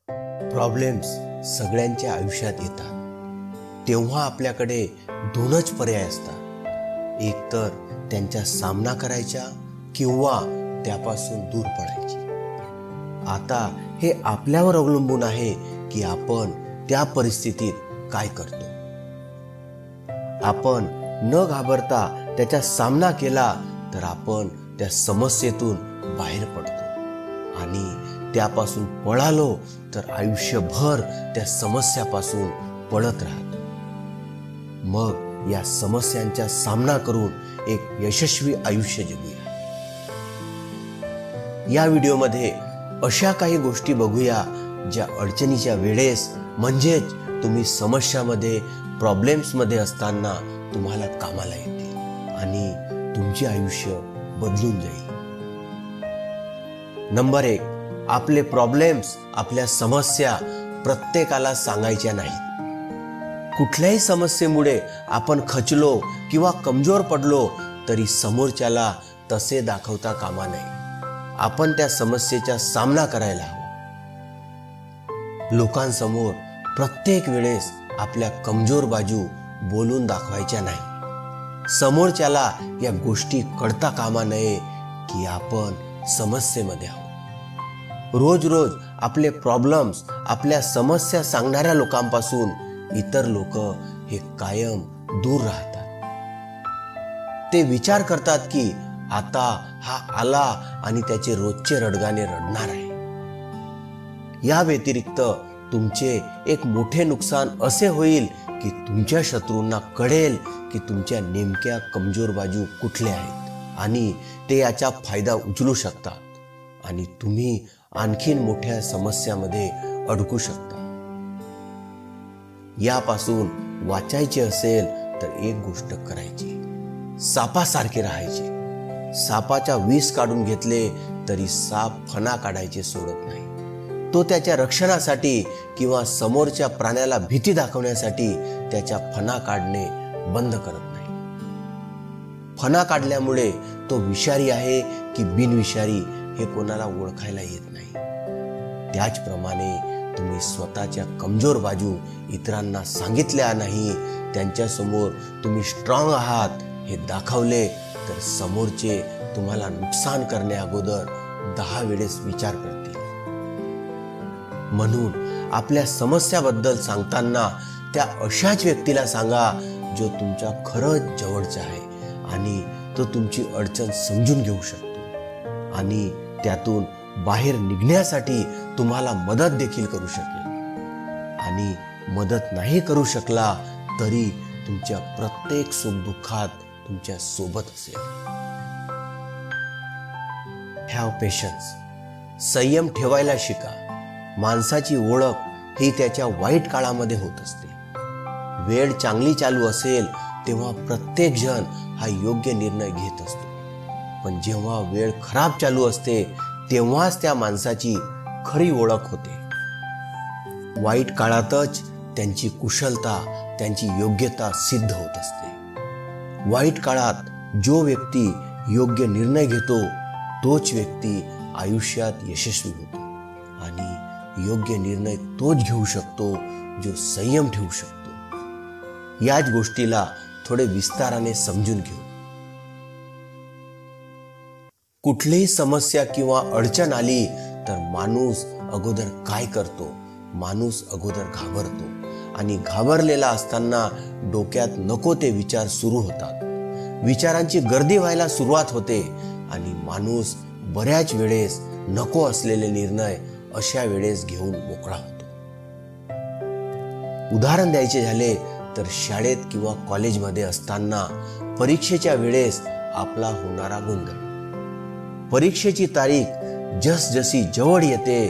Problems सगळ्यांच्या आयुष्यात येतात, तेव्हा आपल्याकडे दोनच पर्याय असतात, एक तर त्यांचा सामना करायचा किंवा त्यापासून दूर पडायची. आता हे आपल्यावर अवलंबून आहे की आपण त्या परिस्थितीत काय करतो. आपण न घाबरता त्याचा सामना केला तर आपण त्या समस्येतून बाहेर पडतो आणि त्यापासून पळालो तर आयुष्यभर त्या समस्यापासून पळत राहतो. मग या समस्यांचा सामना करून एक यशस्वी आयुष्य जगूया. या व्हिडिओमध्ये अशा काही गोष्टी बघूया ज्या अडचणीच्या वेळेस म्हणजेच तुम्ही समस्यामध्ये प्रॉब्लेम्समध्ये असताना तुम्हाला कामाला येतील आणि तुमचे आयुष्य बदलून जाईल. नंबर 1, आपले प्रॉब्लेम्स, आपल्या समस्या प्रत्येकाला सांगायच्या नाहीत. कुठल्याही समस्येमुळे आपण खचलो किंवा कमजोर पडलो तरी समोरच्याला तसे दाखवता कामा नये. आपण त्या समस्येचा सामना करायला हवा. लोकांसमोर प्रत्येक वेळेस आपल्या कमजोर बाजू बोलून दाखवायच्या नाही. समोरच्याला या गोष्टी कळता कामा नये की आपण समस्येमध्ये आहोत. रोज रोज आपले प्रॉब्लेम्स, आपल्या समस्या सांगणाऱ्या लोकांपासून इतर लोक हे कायम दूर राहतात. ते विचार करतात की आता हा आला आणि त्याचे रोजचे रडगाणे रडणार आहे. या व्यतिरिक्त तुमचे एक मोठे नुकसान असे होईल की तुमच्या शत्रूंना कळेल की तुमच्या नेमक्या कमजोर बाजू कुठल्या आहेत आणि ते याचा फायदा उचलू शकतात आणि तुम्ही आणखीन मोठ्या समस्यामध्ये अडकू शकता. यापासून वाचायचे असेल तर एक गोष्ट करायची, सापासारखे राहायचे. सापाचा विष काढून घेतले तरी साप फणा काढायचे सोडत नाही. तो त्याच्या रक्षणासाठी किंवा समोरच्या प्राण्याला भीती दाखवण्यासाठी त्याच्या फणा काढणे बंद करत नाही. फणा काढल्यामुळे तो विषारी आहे की बिनविषारी हे कोणाला ओळखायला येत नाही. त्याचप्रमाणे तुम्ही स्वतःच्या कमजोर बाजू इतरांना सांगितल्या नाही, त्यांच्यासमोर तुम्ही स्ट्रॉंग आहात हे दाखवले तर समोरचे तुम्हाला नुकसान करण्या अगोदर 10 वेळेस विचार करतील. म्हणून आपल्या समस्याबद्दल सांगताना त्या अशाच व्यक्तीला सांगा जो तुमच्या खरंच जवळचा आहे आणि तो तुमची अडचण समजून घेऊ शकतो आणि त्यातून बाहेर निघण्यासाठी तुम्हाला मदत देखील करू शकेल. आणि मदत नाही करू शकला तरी तुमच्या प्रत्येक सुखदुःखात तुमच्या सोबत असेल. Have patience. संयम ठेवायला शिका. माणसाची ओळख ही त्याच्या वाईट काळामध्ये होत असते. वेळ चांगली चालू असेल तेव्हा प्रत्येक जण हा योग्य निर्णय घेत असतो, पण जेव्हा वेळ खराब चालू असते तेव्हाच त्या माणसाची खरी ओळख होते. वाईट काळातच त्यांची कुशलता, त्यांची योग्यता सिद्ध होत असते. वाईट काळात जो व्यक्ती योग्य निर्णय घेतो तोच व्यक्ती आयुष्यात यशस्वी होतो आणि योग्य निर्णय तोच घेऊ शकतो जो संयम ठेवू शकतो. याच गोष्टीला थोडे विस्ताराने समजून घेऊ. कुठलीही समस्या किंवा अडचण आली तर माणूस अगोदर काय करतो? माणूस अगोदर घाबरतो आणि घाबरलेला असताना डोक्यात नको ते विचार सुरू होतात. विचारांची गर्दी व्हायला सुरुवात होते आणि माणूस बऱ्याच वेळेस नको असलेले निर्णय अशा वेळेस घेऊन मोकळा होतो. उदाहरण द्यायचे झाले तर शाळेत किंवा कॉलेजमध्ये असताना परीक्षेच्या वेळेस आपला होणारा गोंधळ. परीक्षेची तारीख जसजशी जवळ येते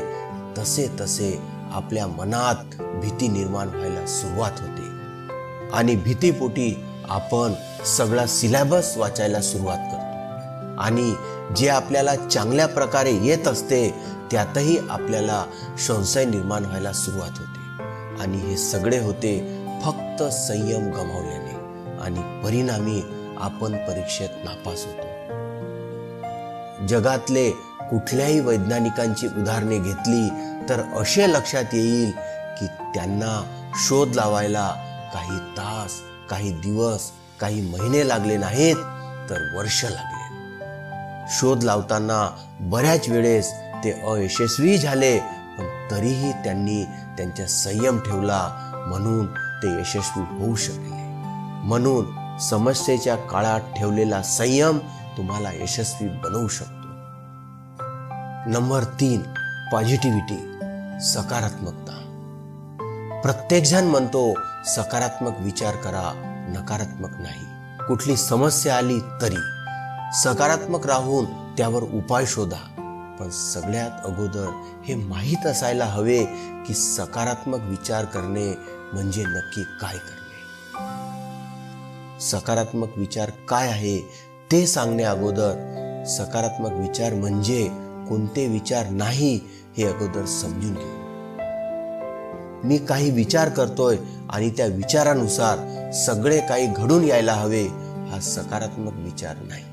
तसे तसे आपल्या मनात भीती निर्माण व्हायला सुरुवात होते आणि भीतीपोटी आपण सगळा सिलेबस वाचायला सुरुवात करतो आणि जे आपल्याला चांगल्या प्रकारे येत असते त्यातही आपल्याला संशय निर्माण व्हायला सुरुवात होते आणि हे सगळे होते फक्त संयम गमावल्याने आणि परिणामी आपण परीक्षेत नापास होतो. जगातले कुठल्याही वैज्ञानिकांची उदाहरणे घेतली तर असे लक्षात येईल की त्यांना शोध लावायला काही तास, काही दिवस, काही महिने लागले नाहीत तर वर्ष लागले. शोध लावताना बऱ्याच वेळेस ते अयशस्वी झाले, पण तरीही त्यांनी त्यांचा संयम ठेवला, म्हणून ते यशस्वी होऊ शकले. म्हणून समस्येच्या काळात ठेवलेला संयम तुम्हाला यशस्वी बनवू शकतो. नंबर 3, पॉझिटिव्हिटी, सकारात्मकता. प्रत्येक जण म्हणतो सकारात्मक विचार करा, नकारात्मक नाही. कुठली समस्या आली तरी सकारात्मक राहून त्यावर उपाय शोधा. पण सगळ्यात अगोदर हे माहीत असायला हवे की सकारात्मक विचार करणे म्हणजे नक्की काय करणे. सकारात्मक विचार काय आहे ते सांगण्या अगोदर सकारात्मक विचार म्हणजे कोणते विचार नाही हे अगोदर समजून घेऊ. मी काही विचार करतोय आणि त्या विचारानुसार सगळे काही घडून यायला हवे, हा सकारात्मक विचार नाही.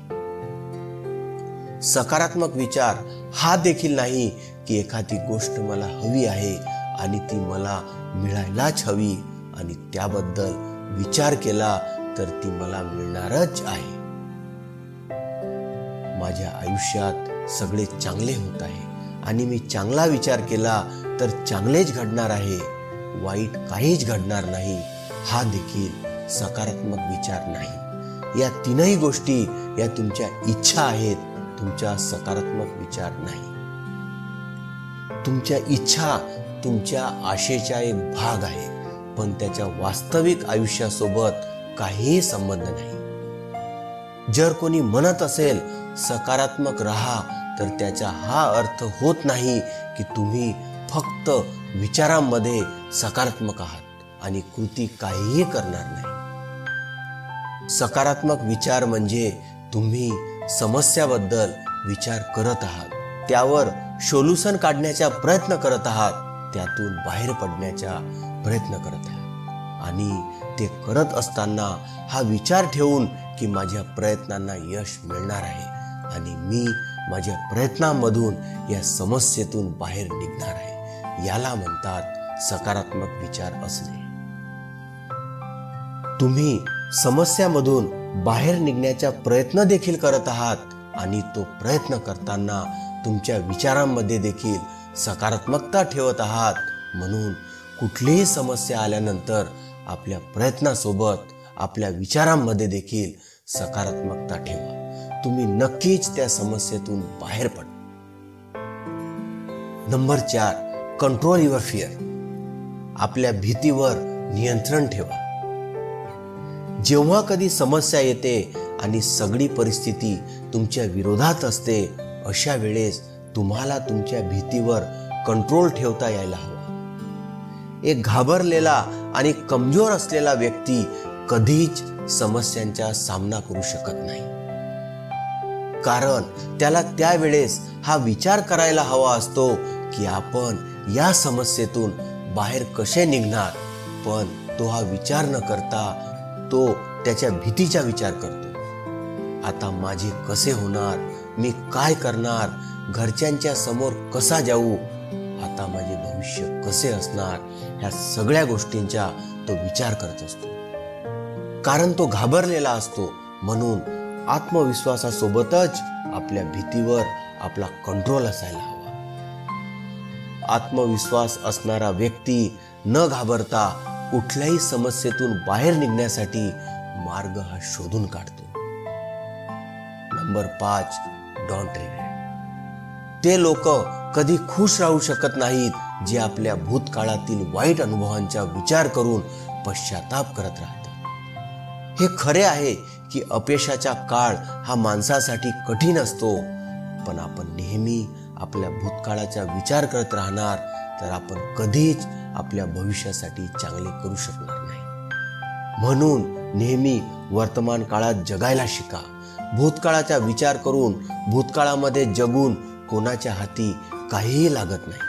सकारात्मक विचार हा देखील नाही की एखादी गोष्ट मला हवी आहे आणि ती मला मिळायलाच हवी आणि त्याबद्दल विचार केला तर ती मला मिळणारच आहे. माझ्या आयुष्यात सगळे चांगले होत आहे आणि मी चांगला विचार केला तर चांगलेच घडणार आहे, वाईट काहीच घडणार नाही, हा देखील सकारात्मक विचार नाही. या तीनही गोष्टी या तुमच्या इच्छा आहेत, तुमचा सकारात्मक विचार नाही. तुमच्या इच्छा तुमच्या आशेचा एक भाग आहे, पण त्याच्या वास्तविक आयुष्यासोबत काहीही संबंध नाही. जर कोणी म्हणत असेल सकारात्मक राहा तर त्याचा हा अर्थ होत नाही की तुम्ही फक्त विचारांमध्ये सकारात्मक आहात आणि कृती काहीही करणार नाही. सकारात्मक विचार म्हणजे तुम्ही समस्याबद्दल विचार करत आहात, त्यावर सोल्युशन काढण्याचा प्रयत्न करत आहात, त्यातून बाहेर पडण्याचा प्रयत्न करत आहात आणि ते करत असताना हा विचार ठेवून की माझ्या प्रयत्नांना यश मिळणार आहे आणि मी माझ्या प्रयत्नांमधून या समस्येतून बाहेर निघणार आहे, याला म्हणतात सकारात्मक विचार असणे. तुम्ही समस्यामधून बाहेर निघण्याचा प्रयत्न देखील करत आहात आणि तो प्रयत्न करताना तुमच्या विचारांमध्ये देखील सकारात्मकता ठेवत आहात. म्हणून कुठलीही समस्या आल्यानंतर आपल्या प्रयत्नासोबत आपल्या विचारांमध्ये देखील सकारात्मकता ठेवा. तुम्ही नक्कीच त्या समस्येतून बाहेर पडा. Number 4, control your fear. आपल्या भीतीवर नियंत्रण ठेवा. जेव्हा कधी समस्या येते आणि सगळी परिस्थिती तुमच्या विरोधात असते, अशा वेळेस तुम्हाला तुमच्या भीतीवर कंट्रोल ठेवता यायला हवा. एक घाबरलेला आणि कमजोर असलेला व्यक्ती कधीच समस्यांचा सामना करू शकत नाही, कारण त्याला त्यावेळेस हा विचार करायला हवा असतो की आपण या समस्येतून बाहेर कसे निघणार. पण तो हा विचार न करता तो त्याच्या भीतीचा विचार करतो. आता माझे कसे होणार, मी काय करणार, घरच्यांच्या समोर कसा जाऊ, आता माझे भविष्य कसे असणार, ह्या सगळ्या गोष्टींचा तो विचार करत असतो. कारण तो घाबरलेला असतो. म्हणून आत्मविश्वासासोबतच आपल्या भीतीवर आपला कंट्रोल असायला हवा. आत्मविश्वास असणारा व्यक्ती न घाबरता कुठल्याही समस्येतून बाहेर निघण्यासाठी मार्ग हा शोधून काढतो. Number 5, don't regret. ते लोक कधी खुश राहू शकत नाहीत जे आपल्या भूतकाळातील वाईट अनुभवांचा विचार करून पश्चाताप करत राहतात. हे खरे आहे की अपयशाचा काळ हा माणसासाठी कठीण असतो, पण आपण नेहमी आपल्या भूतकाळाचा विचार करत राहणार तर आपण कधीच आपल्या भविष्यासाठी चांगले करू शकणार नाही. म्हणून नेहमी वर्तमान काळात जगायला शिका. भूतकाळाचा विचार करून भूतकाळामध्ये जगून कोणाच्या हाती काहीही लागत नाही.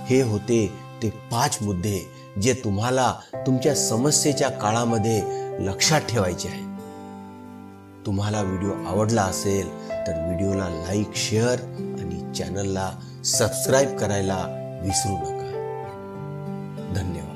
हे होते ते 5 मुद्दे जे तुम्हाला तुमच्या समस्येच्या काळामध्ये लक्षात ठेवायचे आहे. तुम्हाला व्हिडिओ आवडला असेल तर व्हिडिओला लाईक, शेअर आणि चॅनलला सबस्क्राईब करायला विसरू नका. धन्यवाद.